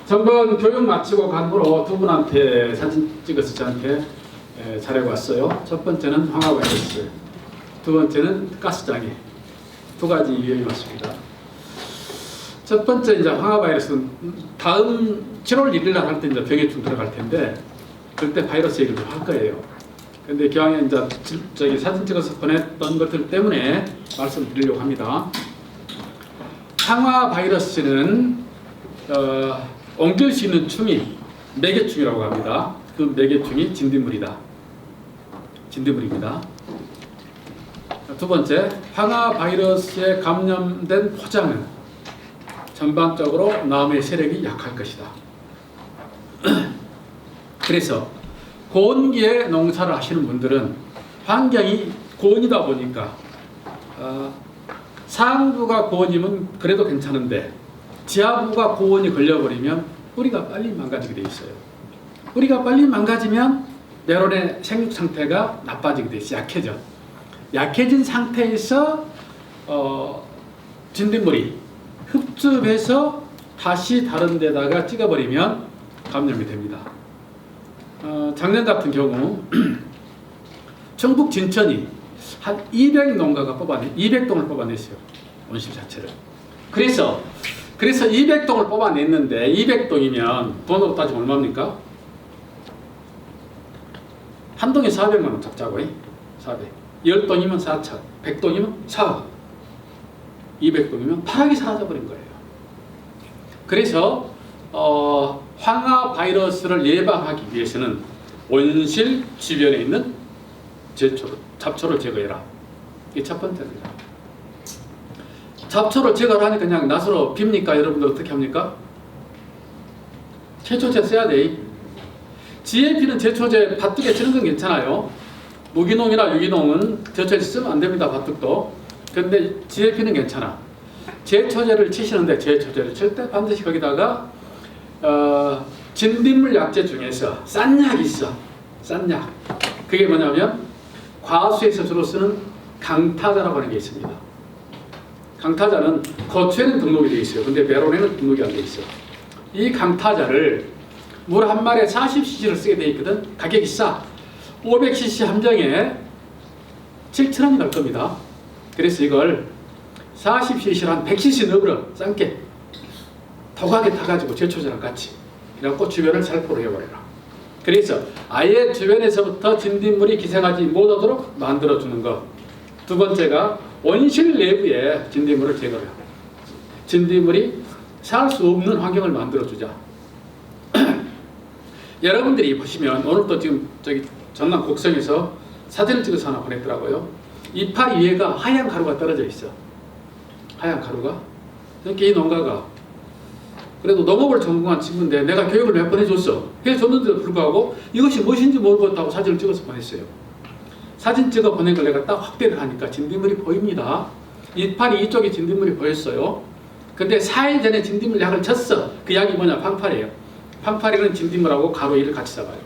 전번 교육 마치고 간 후로 두 분한테 사진 찍어서 저한테 자료가 왔어요. 첫 번째는 황화바이러스, 두 번째는 가스장애. 두 가지 유형이 왔습니다. 첫 번째 이제 황화바이러스는 다음 7월 1일 날 할 때 이제 병해충 들어갈 텐데 그때 바이러스 얘기를 좀 할 거예요. 근데 기왕에 이제 저기 사진 찍어서 보냈던 것들 때문에 말씀을 드리려고 합니다. 황화바이러스는 옮길 수 있는 충이 매개충이라고 합니다. 그 매개충이 진딧물이다. 진딧물입니다. 두 번째, 황화바이러스에 감염된 포장은 전반적으로 남의 세력이 약할 것이다. 그래서 고온기에 농사를 하시는 분들은 환경이 고온이다 보니까 상부가 고온이면 그래도 괜찮은데 지하부가 고온이 걸려버리면 뿌리가 빨리 망가지게 돼 있어요. 뿌리가 빨리 망가지면 메론의 생육 상태가 나빠지게 돼 있어요. 약해져. 약해진 상태에서 진딧물이 흡습해서 다시 다른 데다가 찍어버리면 감염이 됩니다. 작년 같은 경우 청북 진천이 한 200농가가 200동을 뽑아냈어요. 원심 자체를. 그래서 200동을 뽑아냈는데 200동이면 돈으로 따지면 얼마입니까? 한 동에 400만 원 잡자고. 400. 10동이면 4천, 100동이면 4억, 200동이면 8억이 사라져버린 거예요. 그래서 황화 바이러스를 예방하기 위해서는 온실 주변에 있는 잡초를 제거해라. 이게 첫 번째입니다. 잡초를 제거하니 그냥 낫으로 빕니까? 여러분들 어떻게 합니까? 제초제 써야 돼. GAP는 제초제 밭둑에 치는 건 괜찮아요. 무기농이나 유기농은 제초제 쓰면 안 됩니다. 밭둑도. 근데 GAP는 괜찮아. 제초제를 치시는데 제초제를 칠 때 반드시 거기다가 진딧물 약재 중에서 싼 약이 있어. 싼 약. 그게 뭐냐면 과수에서 주로 쓰는 강타자라고 하는 게 있습니다. 강타자는 고추에는 등록이 되어 있어요. 근데 메론에는 등록이 안 되어 있어요. 이 강타자를 물 한 마리에 40cc를 쓰게 되어 있거든. 가격이 싸. 500cc 한 병에 7,000원이 날 겁니다. 그래서 이걸 40cc를 한 100cc 넣어버려. 싼게. 도각에 타가지고 제초제랑 같이. 그래갖고 주변을 살포를 해버려라. 그래서 아예 주변에서부터 진딧물이 기생하지 못하도록 만들어주는 것. 두 번째가 온실 내부에 진딧물을 제거해요. 진딧물이 살 수 없는 환경을 만들어주자. 여러분들이 보시면 오늘도 지금 저기 전남 곡성에서 사진을 찍어서 하나 보냈더라고요. 이파리 위에가 하얀 가루가 떨어져 있어. 하얀 가루가. 그러니까 이 농가가 그래도 농업을 전공한 친구인데 내가 교육을 몇 번 해줬어. 해줬는데도 불구하고 이것이 무엇인지 모르겠다고 사진을 찍어서 보냈어요. 사진 찍어 보낸 걸 내가 딱 확대를 하니까 진딧물이 보입니다. 이파리 이쪽에 진딧물이 보였어요. 근데 4일 전에 진딧물 약을 쳤어. 그 약이 뭐냐? 팡파리예요. 팡파리는 진딧물하고 가루 1을 같이 잡아요.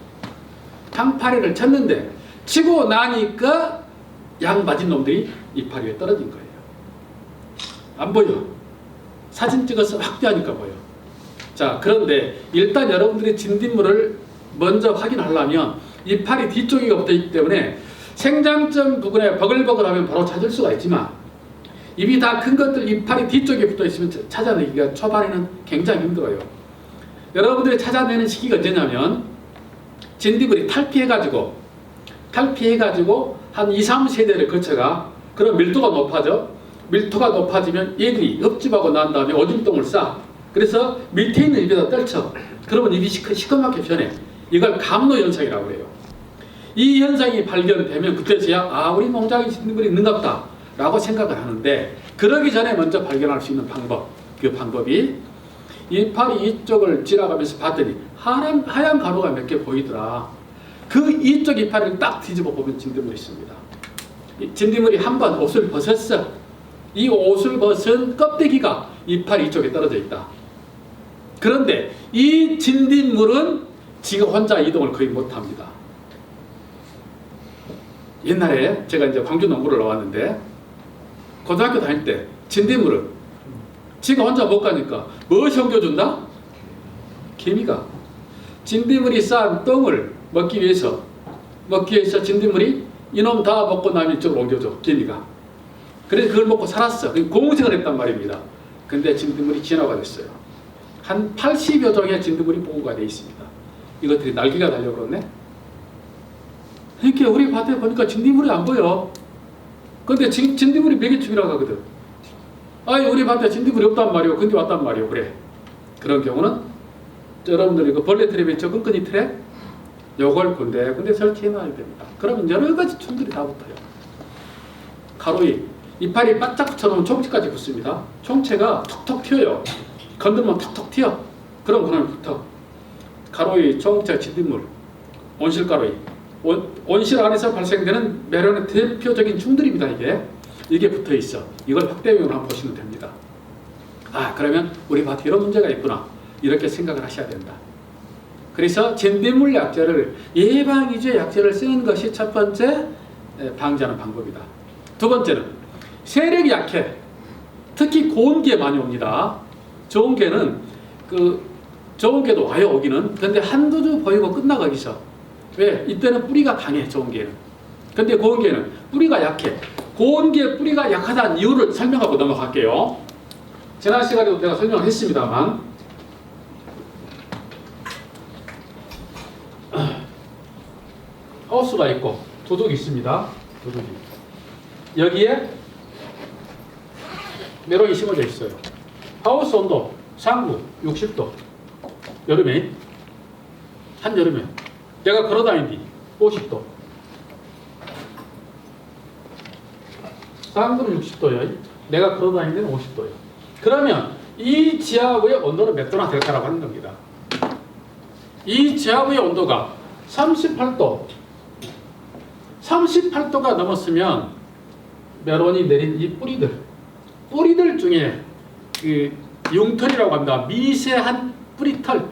팡파리를 쳤는데 치고 나니까 약 맞은 놈들이 이파리 위에 떨어진 거예요. 안 보여. 사진 찍어서 확대하니까 보여. 자, 그런데 일단 여러분들이 진딧물을 먼저 확인하려면 이파리 뒤쪽이 붙어 있기 때문에 생장점 부분에 버글버글하면 바로 찾을 수가 있지만 입이 다 큰 것들 이파리 뒤쪽에 붙어 있으면 찾아내기가 초반에는 굉장히 힘들어요. 여러분들이 찾아내는 시기가 언제냐면 진딧물이 탈피해가지고 한 2, 3세대를 거쳐가 그럼 밀도가 높아져. 밀도가 높아지면 얘들이 흡집하고 난 다음에 오줌똥을 싸. 그래서 밑에 있는 입에다 떨쳐. 그러면 입이 시커멓게 변해. 이걸 감로 현상이라고 해요. 이 현상이 발견되면 그때서야 우리 농장에 진딧물이 있는가 보다 라고 생각을 하는데 그러기 전에 먼저 발견할 수 있는 방법. 그 방법이 이파리 이쪽을 지나가면서 봤더니 하얀 가루가 몇 개 보이더라. 그 이쪽 이파리를 딱 뒤집어 보면 진딧물이 있습니다. 이 진딧물이 한번 옷을 벗었어. 이 옷을 벗은 껍데기가 이파리 이쪽에 떨어져 있다. 그런데 이 진딧물은 지가 혼자 이동을 거의 못합니다. 옛날에 제가 이제 광주 농구를 나왔는데 고등학교 다닐 때 진딧물은 지가 혼자 못 가니까 무엇이 옮겨준다? 개미가 진딧물이 쌓은 똥을 먹기 위해서 진딧물이 이놈 다 먹고 나면 이쪽으로 옮겨줘, 개미가. 그래서 그걸 먹고 살았어. 공생을 했단 말입니다. 근데 진딧물이 진화가 됐어요. 한 80여 종의 진딧물이 보호가 되어 있습니다. 이것들이 날개가 달려버렸네. 그러니까 우리 밭에 보니까 진딧물이 안 보여. 근데 진딧물이 매개축이라고 하거든. 아니 우리 밭에 진딧물이 없단 말이오. 근데 왔단 말이오. 그래. 그런 경우는 여러분들이 그 벌레 트랩에 있죠. 끈끈이 트랩. 요걸 군데 설치해놔야 됩니다. 그러면 여러 가지 충들이 다 붙어요. 가로이 이파리 바짝 붙여놓으면 총체까지 붙습니다. 총체가 톡톡 튀어요. 건들면 톡톡 튀어. 그럼 그냥 붙어. 가로이, 총체, 진딧물, 온실가로이. 온실 안에서 발생되는 메론의 대표적인 충들입니다. 이게 붙어 있어. 이걸 확대명으로 한번 보시면 됩니다. 아, 그러면 우리 밭에 이런 문제가 있구나. 이렇게 생각을 하셔야 된다. 그래서 진딧물 약제를 예방위주의 약제를 쓰는 것이 첫 번째 방지하는 방법이다. 두 번째는 세력이 약해. 특히 고운 게 많이 옵니다. 좋은 게는 좋은 게도 와요, 오기는. 근데 한두 주 보이고 끝나고 있어. 왜? 이때는 뿌리가 강해, 좋은 게는. 근데 고운 게는 뿌리가 약해. 고운 게 뿌리가 약하다는 이유를 설명하고 넘어갈게요. 지난 시간에도 내가 설명을 했습니다만, 하우스가 있고 도둑이 있습니다. 도둑이. 여기에 메론이 심어져 있어요. 하우스 온도 상부 60도. 여름에, 한여름에 내가 걸어다니니 50도. 상부는 60도예요. 내가 걸어다니는 데는 50도예요. 그러면 이 지하부의 온도는 몇 도나 될까라고 하는 겁니다. 이 지하부의 온도가 38도. 38도가 넘었으면 메론이 내린 이 뿌리들 중에 그 융털이라고 합니다. 미세한 뿌리털.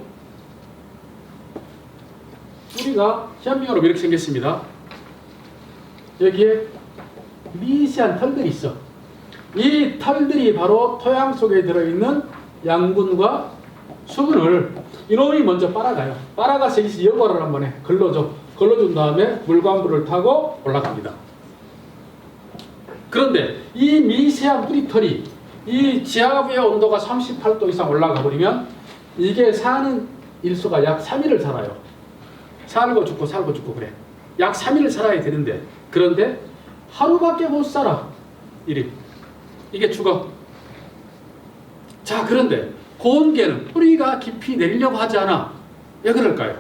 뿌리가 현미경으로 이렇게 생겼습니다. 여기에 미세한 털들이 있어. 이 털들이 바로 토양 속에 들어있는 양분과 수분을 이놈이 먼저 빨아가요. 빨아가서 여기서 여과를 한번 해. 걸러준 다음에 물광부를 타고 올라갑니다. 그런데 이 미세한 뿌리털이 이 지하부의 온도가 38도 이상 올라가 버리면 이게 사는 일수가 약 3일을 살아요. 살고 죽고 그래. 약 3일을 살아야 되는데, 그런데 하루밖에 못 살아. 이게 죽어. 자, 그런데 고운 게는 뿌리가 깊이 내리려고 하지 않아. 왜 그럴까요?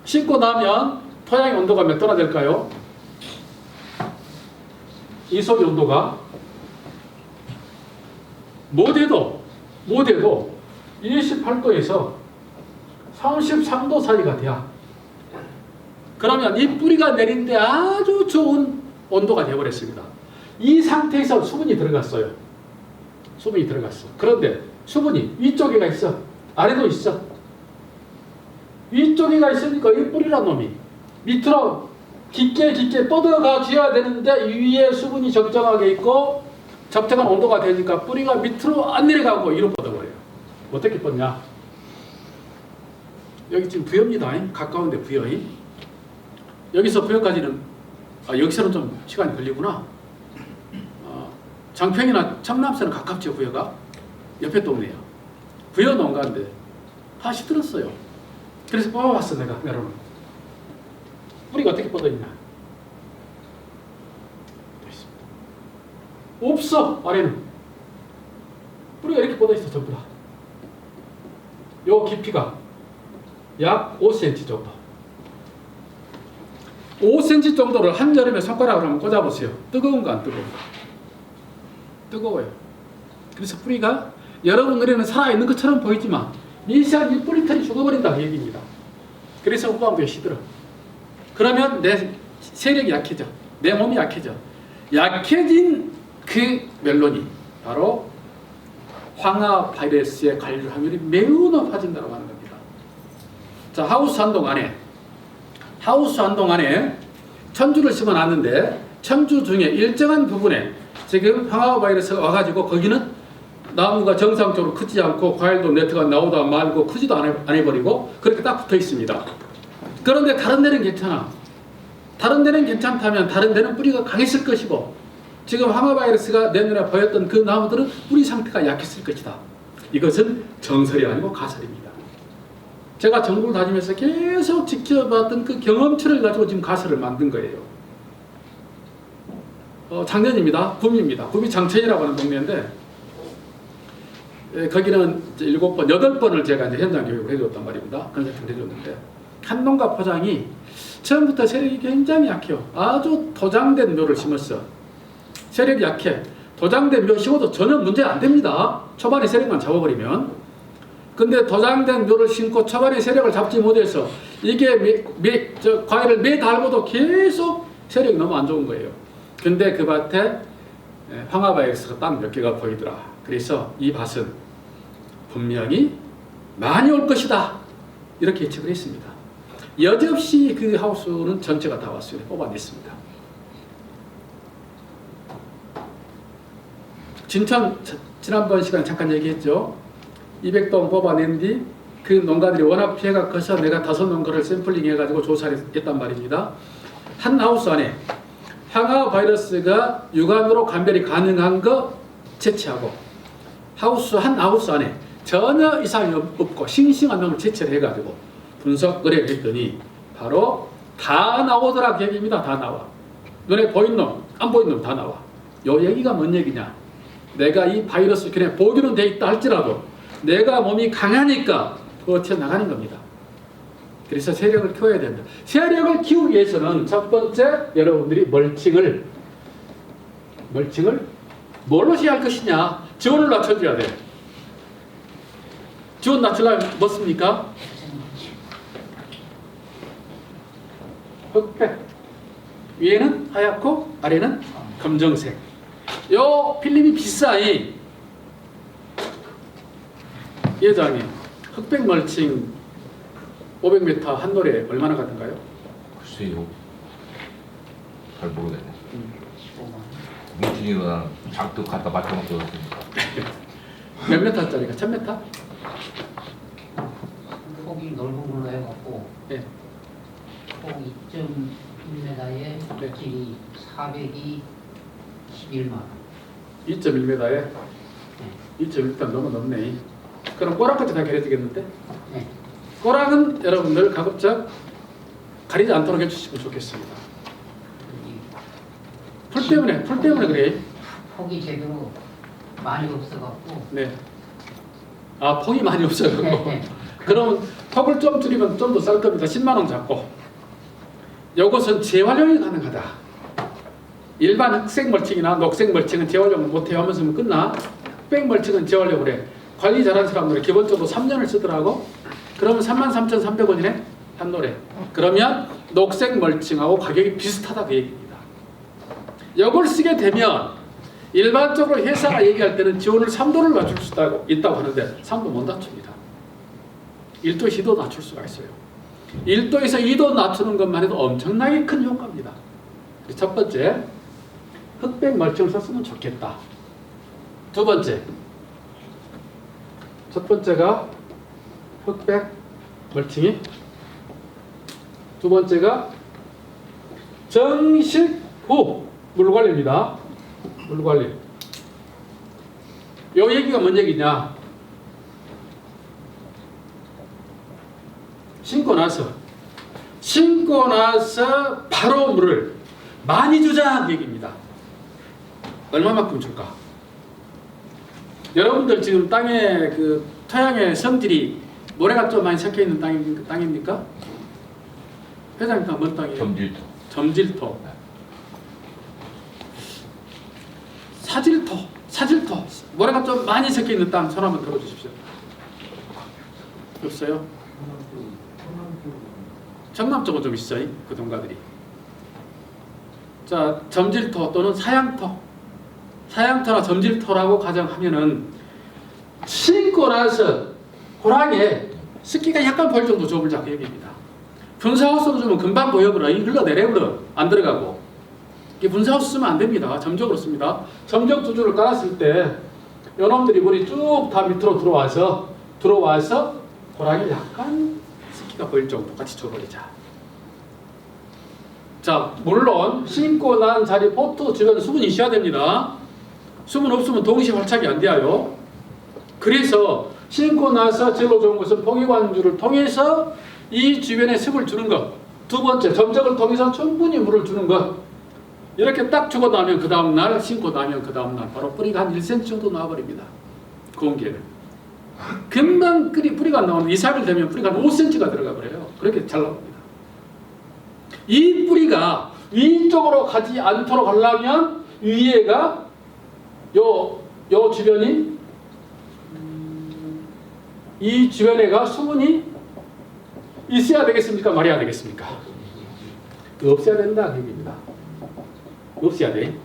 심고 나면 토양의 온도가 몇 도나 될까요? 이 속의 온도가 못해도 28도에서 33도 사이가 돼야. 그러면 이 뿌리가 내린데 아주 좋은 온도가 되어버렸습니다. 이 상태에서 수분이 들어갔어요. 수분이 들어갔어. 그런데 수분이 위쪽에가 있어. 아래도 있어. 위쪽에가 있으니까 이 뿌리란 놈이 밑으로 깊게 뻗어가 줘야 되는데 위에 수분이 적정하게 있고 적정한 온도가 되니까 뿌리가 밑으로 안 내려가고 위로 뻗어버려요. 어떻게 뻗냐? 여기 지금 부여입니다. 가까운데 부여. 여기서 부여까지는 여기서는 좀 시간이 걸리구나. 장평이나 청남서는 가깝죠. 부여가 옆에 동네야. 부여 농가인데 다 시들었어요. 그래서 뽑아봤어 내가 메론을. 뿌리가 어떻게 뻗어있냐? 없어. 아래는 뿌리가 이렇게 뻗어있어. 전부 다. 요 깊이가 약 5cm 정도. 5cm 정도를 한여름에 손가락으로 한번 꽂아보세요. 뜨거운가 안 뜨거운가? 뜨거워요. 그래서 뿌리가 여러분 눈에는 살아있는 것처럼 보이지만 미세한 이 뿌리털이 죽어버린다 그 얘기입니다. 그래서 후반부에 시들어. 그러면 내 세력이 약해져. 내 몸이 약해져. 약해진 그 멜론이 바로 황화 바이러스에 걸릴 확률이 매우 높아진다고 하는 겁니다. 자, 하우스 한동 안에 천주를 심어놨는데 천주 중에 일정한 부분에 지금 황화 바이러스가 와가지고 거기는 나무가 정상적으로 크지 않고 과일도 네트가 나오다 말고 크지도 안 해버리고 그렇게 딱 붙어 있습니다. 그런데 다른 데는 괜찮아. 다른 데는 괜찮다면 다른 데는 뿌리가 강했을 것이고 지금 항아바이러스가 내 눈에 보였던 그 나무들은 뿌리 상태가 약했을 것이다. 이것은 정설이 아니고 가설입니다. 제가 전국을 다니면서 계속 지켜봤던 그 경험치를 가지고 지금 가설을 만든 거예요. 작년입니다. 구미입니다. 구미 장천이라고 하는 동네인데 거기는 7번, 8번을 제가 이제 현장 교육을 해줬단 말입니다. 컨설팅을 해줬는데 한 농가 포장이 처음부터 세력이 굉장히 약해요. 아주 도장된 묘를 심었어. 세력이 약해. 도장된 묘 심어도 전혀 문제 안 됩니다. 초반에 세력만 잡아버리면. 근데 도장된 묘를 심고 초반에 세력을 잡지 못해서 이게 과일을 매 달고도 계속 세력이 너무 안 좋은 거예요. 근데 그 밭에 황화바이러스가 딱 몇 개가 보이더라. 그래서 이 밭은 분명히 많이 올 것이다. 이렇게 예측을 했습니다. 여지없이 그 하우스는 전체가 다 왔어요. 뽑아냈습니다. 진천 지난번 시간에 잠깐 얘기했죠. 200동 뽑아낸 뒤 그 농가들이 워낙 피해가 커서 내가 5농가를 샘플링 해가지고 조사를 했단 말입니다. 한 하우스 안에 항아바이러스가 육안으로 감별이 가능한 거 채취하고 한 하우스 안에 전혀 이상이 없고 싱싱한 놈을 채취를 해가지고 분석 의뢰를 했더니 바로 다 나오더라 그 얘기입니다. 다 나와. 눈에 보이는 놈, 안 보이는 놈 다 나와. 요 얘기가 뭔 얘기냐. 내가 이 바이러스 그냥 보기는 돼 있다 할지라도 내가 몸이 강하니까 버텨나가는 겁니다. 그래서 세력을 키워야 된다. 세력을 키우기 위해서는 첫 번째 여러분들이 멀칭을 뭘로 해야 할 것이냐. 지원을 낮춰줘야 돼. 지원 낮추려면 뭐습니까? 흑백. 위에는 하얗고 아래는 검정색. 요 필름이 비싸이. 예장님, 흑백 멀칭 500m 한 돌에 얼마나 같은가요? 글쎄요. 잘 모르겠네. 뭉치기보다는 장독 갖다 맞춰놓고 몇 메타짜리가? 1000m? 폭이 넓은 걸로 해갖고 네. 폭 2.1m에 네. 길이 400이 11만 원. 2.1m에 2.1m 너무 넓네. 그럼 꼬락까지 다 가려지겠는데? 네. 꼬락은 여러분들 가급적 가리지 않도록 해주시면 좋겠습니다. 풀 때문에 그래. 폭이 제대로 많이 없어갖고. 네. 아, 폭이 많이 없어요. 네. 그럼 폭을 좀 줄이면 좀 더 쌀 겁니다. 10만 원 잡고. 요것은 재활용이 가능하다. 일반 흑색 멀칭이나 녹색 멀칭은 재활용을 못해요 하면서 끝나. 흑백 멀칭은 재활용을 해. 관리 잘하는 사람들은 기본적으로 3년을 쓰더라고. 그러면 33,300원이네 한 노래. 그러면 녹색 멀칭하고 가격이 비슷하다 그 얘기입니다. 이걸 쓰게 되면 일반적으로 회사가 얘기할 때는 지원을 3도를 낮출 수 있다고 하는데 3도 못 낮춥니다. 1도, 2도 낮출 수가 있어요. 1도에서 2도 낮추는 것만 해도 엄청나게 큰 효과입니다. 첫 번째, 흑백 멀칭을 썼으면 좋겠다. 두 번째, 첫 번째가 흑백 멀칭이, 두 번째가 정식 후 물관리입니다. 물관리. 요 얘기가 뭔 얘기냐? 심고 나서 바로 물을 많이 주자 그 얘기입니다. 얼마만큼 줄까? 여러분들 지금 땅에 그 토양의 성질이 모래가 좀 많이 섞여 있는 땅입니까? 회장님 땅 뭔 땅이에요? 점질토. 사질토. 모래가 좀 많이 섞여 있는 땅 손 한번 들어주십시오. 없어요? 전남 쪽은 좀 있어요. 그 동가들이. 자, 점질토 또는 사양토나 점질토라고 가정하면은 심고 나서 호랑이에 습기가 약간 보일 정도 줘보자 그 얘기입니다. 분사호스로 주면 금방 보여버려. 흘러내려버려. 안 들어가고. 이게 분사호스 쓰면 안 됩니다. 점적으로 씁니다. 점적 두줄을 깔았을 때 요놈들이 물이 쭉 다 밑으로 들어와서 고랑이 약간 습기가 보일 정도 같이 줘버리자. 자, 물론 심고 난 자리 포트 주변에 수분이 있어야 됩니다. 수분 없으면 동시에 활착이 안 돼요. 그래서 심고 나서 제일 좋은 것은 포기관주를 통해서 이 주변에 습을 주는 것. 두 번째, 점적을 통해서 충분히 물을 주는 것. 이렇게 딱 주고 나면 그 다음날, 심고 나면 그 다음날 바로 뿌리가 한 1cm 정도 나와버립니다. 공기에는. 금방 뿌리가 나오면 2, 3일 되면 뿌리가 한 5cm가 들어가 버려요. 그렇게 잘 나옵니다. 이 뿌리가 위쪽으로 가지 않도록 하려면 위에가 요 주변이 이 주변에가 수분이 있어야 되겠습니까? 말해야 되겠습니까? 없어야 된다 그 얘기입니다. 없어야 돼.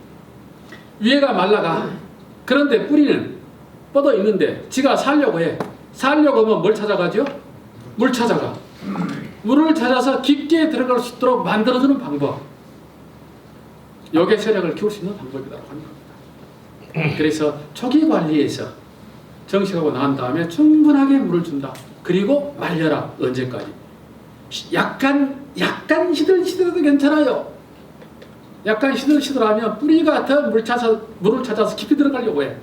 위에가 말라가. 그런데 뿌리는 뻗어 있는데 지가 살려고 해. 살려고 하면 뭘 찾아가죠? 물 찾아가. 물을 찾아서 깊게 들어갈 수 있도록 만들어주는 방법. 역의 세력을 키울 수 있는 방법이라고 하는 겁니다. 그래서 초기 관리에서 정식하고 나온 다음에 충분하게 물을 준다. 그리고 말려라. 언제까지? 약간 시들시들해도 괜찮아요. 약간 시들시들하면 뿌리가 더 물을 찾아서 깊이 들어가려고 해.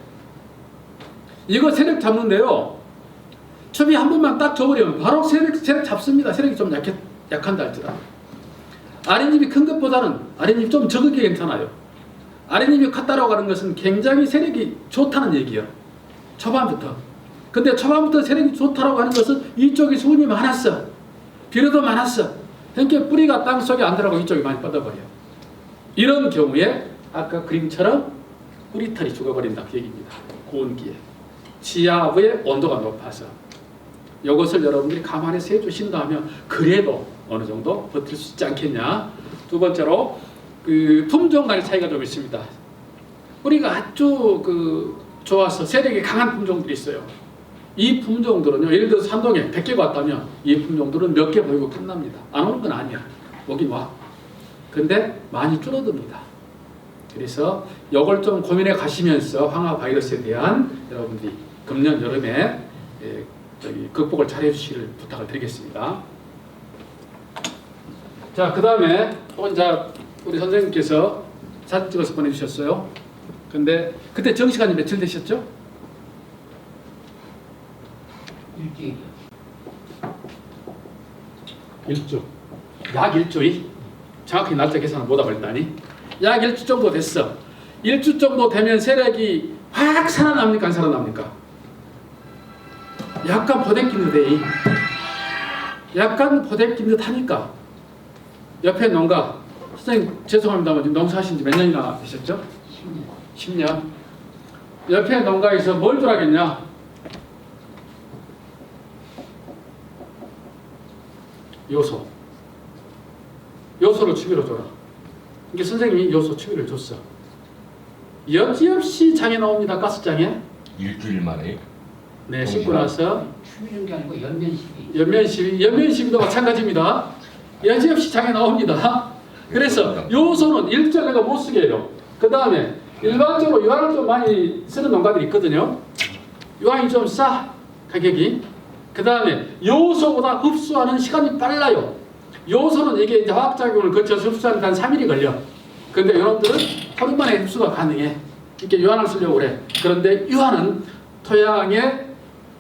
이거 세력 잡는데요. 첩이 한 번만 딱 줘버리면 바로 세력 잡습니다. 세력이 좀 약한다 할지라도. 아랫잎이 큰 것보다는 아랫잎이 좀 적은 게 괜찮아요. 아랫잎이 컸다라고 하는 것은 굉장히 세력이 좋다는 얘기예요. 초반부터. 근데 초반부터 세력이 좋다라고 하는 것은 이쪽이 수분이 많았어. 비료도 많았어. 그러니까 뿌리가 땅속에 안 들어가고 이쪽이 많이 뻗어버려요. 이런 경우에 아까 그림처럼 뿌리털이 죽어버린다 그 얘기입니다. 고온기에. 지하부의 온도가 높아서. 이것을 여러분들이 감안해서 해주신다면 그래도 어느 정도 버틸 수 있지 않겠냐. 두 번째로 그 품종 간의 차이가 좀 있습니다. 뿌리가 아주 좋아서 세력이 강한 품종들이 있어요. 이 품종들은요, 예를 들어서 산동에 100개가 왔다면 이 품종들은 몇 개 보이고 끝납니다. 안 오는 건 아니야. 오긴 와. 근데 많이 줄어듭니다. 그래서 이걸 좀 고민해 가시면서 황화 바이러스에 대한 여러분들이 금년 여름에 극복을 잘 해주시길 부탁을 드리겠습니다. 자, 그 다음에 또 이제 우리 선생님께서 사진 찍어서 보내주셨어요. 근데 그때 정시간이 며칠 되셨죠? 일주. 약 일주일? 정확히 날짜 계산을 못하고 있다니. 약 일주 정도 됐어. 일주 정도 되면 세력이 확 살아납니까? 안 살아납니까? 약간 보대낀 듯해. 약간 보대낀 듯 하니까 옆에 농가 선생님 죄송합니다만 지금 농사하신 지 몇 년이나 되셨죠? 10년. 10년. 옆에 농가에서 뭘 줘라겠냐? 요소를 추비로 줘라. 이게 선생님이 요소 추비를 줬어. 여지없이 장에 나옵니다. 가스장에. 일주일 만에. 네, 심고 나서 추위는 게 아니고 연면시비. 연면시비도 마찬가지입니다. 여지없이 장에 나옵니다. 그래서 요소는 일절 내가 못 쓰게 해요. 그 다음에 일반적으로 유황을 좀 많이 쓰는 농가들이 있거든요. 유황이 좀 싸, 가격이. 그 다음에 요소보다 흡수하는 시간이 빨라요. 요소는 이게 이제 화학작용을 거쳐서 흡수하는 한 3일이 걸려. 근데 여러분들은 하루 만에 흡수가 가능해. 이렇게 유황을 쓰려고 그래. 그런데 유황은 토양의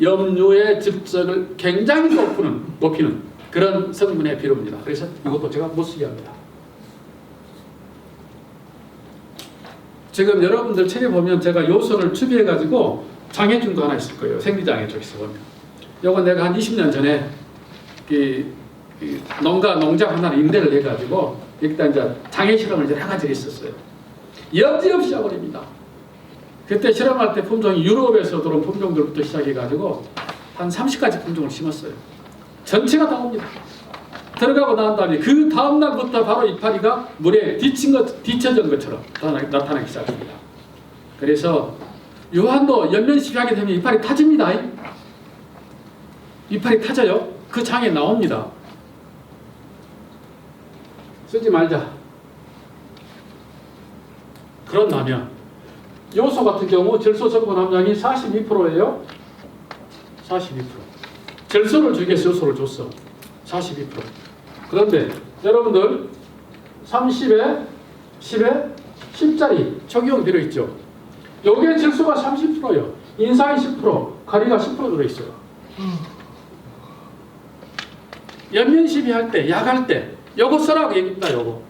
염류의 집적을 굉장히 높이는 그런 성분의 비료입니다. 그래서 이것도 제가 못 쓰게 합니다. 지금 여러분들 책에 보면 제가 요소를 추비해가지고 장해준 거 하나 있을 거예요. 생리장애 쪽에서 보면. 요거 내가 한 20년 전에 농장 하나를 임대를 해가지고 일단 이제 장애 실험을 이제 해가지고 있었어요. 여지없이 해버립니다. 그때 실험할 때 품종이 유럽에서 들어온 품종들부터 시작해가지고 한 30가지 품종을 심었어요. 전체가 다 옵니다. 들어가고 난 다음에 그 다음날부터 바로 이파리가 물에 뒤쳐진 것처럼 나타나기 시작합니다. 그래서 유한도 연면시비 하게 되면 이파리 타집니다. 이파리 타져요. 그 장에 나옵니다. 쓰지 말자. 그런다면 요소 같은 경우 질소 성분 함량이 42%예요. 42%. 질소를 주기 위해서 요소를 줬어. 42%. 그런데 여러분들 30에 10에 10짜리 적용 들어있죠. 여기에 질소가 30%예요. 인산이 10%, 가리가 10% 들어있어요. 연면시비 할 때, 약 할 때 요거 쓰라고 얘기입니다. 요거.